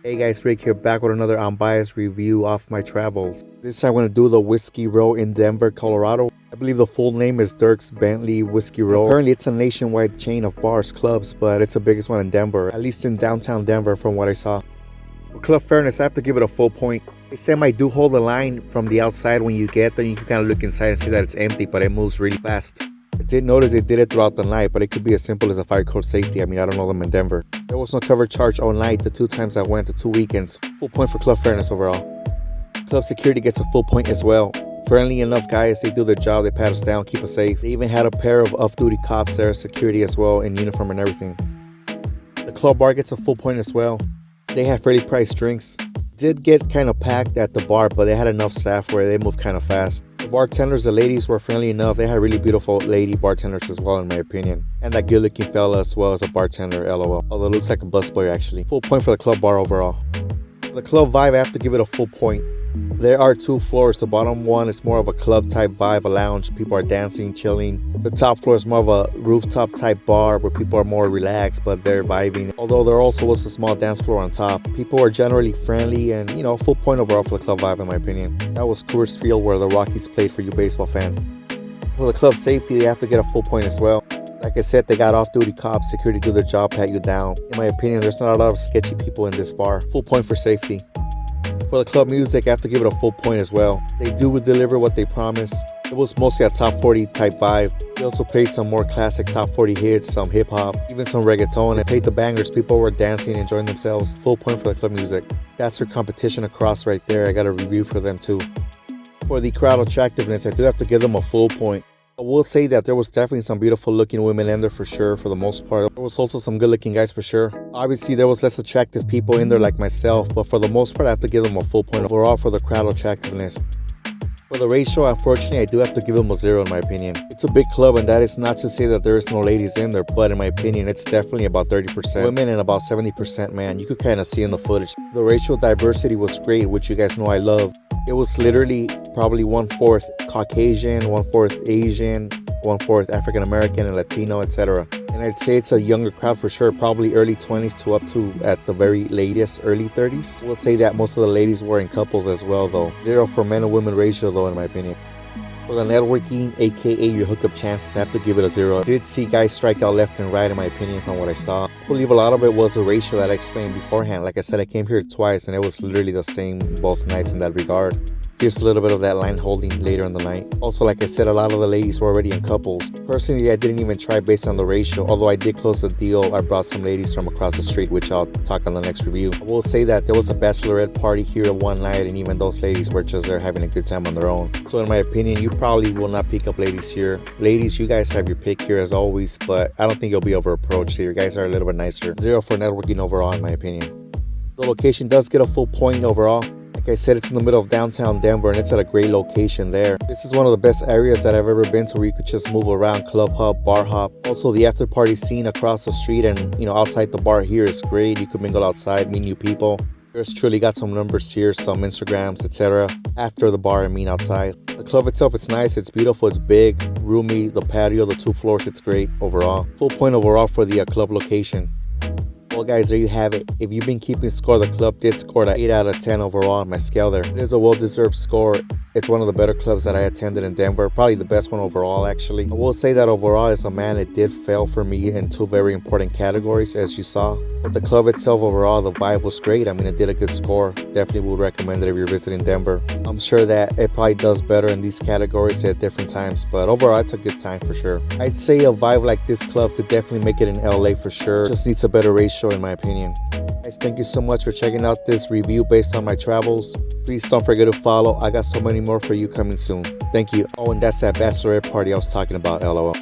Hey guys, Rick here, back with another unbiased review of my travels. This time I'm going to do the Whiskey Row in Denver, Colorado. I believe the full name is Dirk's Bentley Whiskey Row. Apparently it's a nationwide chain of bars, clubs, but it's the biggest one in Denver, at least in downtown Denver from what I saw. For club fairness, I have to give it a full point. They semi do hold the line from the outside. When you get there, you can kind of look inside and see that it's empty, but it moves really fast. I did notice they did it throughout the night, but it could be as simple as a fire code safety. I mean, I don't know them in Denver. There was no cover charge all night the 2 times I went, the 2 weekends. Full point for club fairness overall. Club security gets a full point as well. Friendly enough guys, they do their job, they pat us down, keep us safe. They even had a pair of off-duty cops there, security as well, in uniform and everything. The club bar gets a full point as well. They had fairly priced drinks. Did get kind of packed at the bar, but they had enough staff where they moved kind of fast. The bartenders, the ladies were friendly enough. They had really beautiful lady bartenders as well, in my opinion. And that good looking fella as well as a bartender, lol. Although it looks like a busboy actually. Full point for the club bar overall. The club vibe, I have to give it a full point. There are 2 floors. The bottom one is more of a club type vibe, a lounge. People are dancing, chilling. The top floor is more of a rooftop type bar where people are more relaxed, but they're vibing. Although there also was a small dance floor on top. People are generally friendly and, full point overall for the club vibe in my opinion. That was Coors Field where the Rockies played for you baseball fans. For the club safety, they have to get a full point as well. Like I said, they got off-duty cops, security do their job, pat you down. In my opinion, there's not a lot of sketchy people in this bar. Full point for safety. For the club music, I have to give it a full point as well. They do deliver what they promise. It was mostly a top 40 type vibe. They also played some more classic top 40 hits, some hip hop, even some reggaeton, and played the bangers. People were dancing, enjoying themselves. Full point for the club music. That's their competition across right there. I got a review for them too. For the crowd attractiveness, I do have to give them a full point. I will say that there was definitely some beautiful looking women in there for sure, for the most part. There was also some good looking guys for sure. Obviously there was less attractive people in there like myself, but for the most part I have to give them a full point overall for the crowd attractiveness. For the ratio, unfortunately I do have to give them a 0 in my opinion. It's a big club and that is not to say that there is no ladies in there, but in my opinion it's definitely about 30% women and about 70% man. You could kind of see in the footage. The racial diversity was great, which you guys know I love. It was literally probably 1/4 Caucasian, 1/4 Asian, 1/4 African American and Latino, etc. And I'd say it's a younger crowd for sure, probably early 20s to up to at the very latest early 30s. We'll say that most of the ladies were in couples as well though. 0 for men and women ratio though in my opinion. For the networking, aka your hookup chances, I have to give it a 0. I did see guys strike out left and right in my opinion from what I saw. I believe a lot of it was a ratio that I explained beforehand. Like I said, I came here twice and it was literally the same both nights in that regard. Here's a little bit of that line holding later in the night. Also, like I said, a lot of the ladies were already in couples. Personally, I didn't even try based on the ratio, although I did close the deal. I brought some ladies from across the street, which I'll talk on the next review. I will say that there was a bachelorette party here one night, and even those ladies were just there having a good time on their own. So in my opinion, you probably will not pick up ladies here. Ladies, you guys have your pick here as always, but I don't think you'll be over approached here. You guys are a little bit nicer. 0 for networking overall in my opinion. The location does get a full point overall. Like I said, it's in the middle of downtown Denver and it's at a great location there. This is one of the best areas that I've ever been to where you could just move around, club hop, bar hop. Also the after party scene across the street and outside the bar here is great. You could mingle outside, meet new people. There's truly got some numbers here, some Instagrams, etc. After the bar, I mean outside. The club itself, it's nice, it's beautiful, it's big, roomy, the patio, the 2 floors, it's great overall. Full point overall for the club location. Well guys, there you have it. If you've been keeping score, the club did score an 8 out of 10 overall on my scale there. It is a well-deserved score. It's one of the better clubs that I attended in Denver. Probably the best one overall actually. I will say that overall as a man, it did fail for me in 2 very important categories as you saw. But the club itself overall, the vibe was great. I mean, it did a good score. Definitely would recommend it if you're visiting Denver. I'm sure that it probably does better in these categories at different times, but overall it's a good time for sure. I'd say a vibe like this club could definitely make it in LA for sure. Just needs a better ratio in my opinion. Guys, thank you so much for checking out this review based on my travels. Please don't forget to follow. I got so many more for you coming soon. Thank you. Oh, and that's that bachelorette party I was talking about, lol.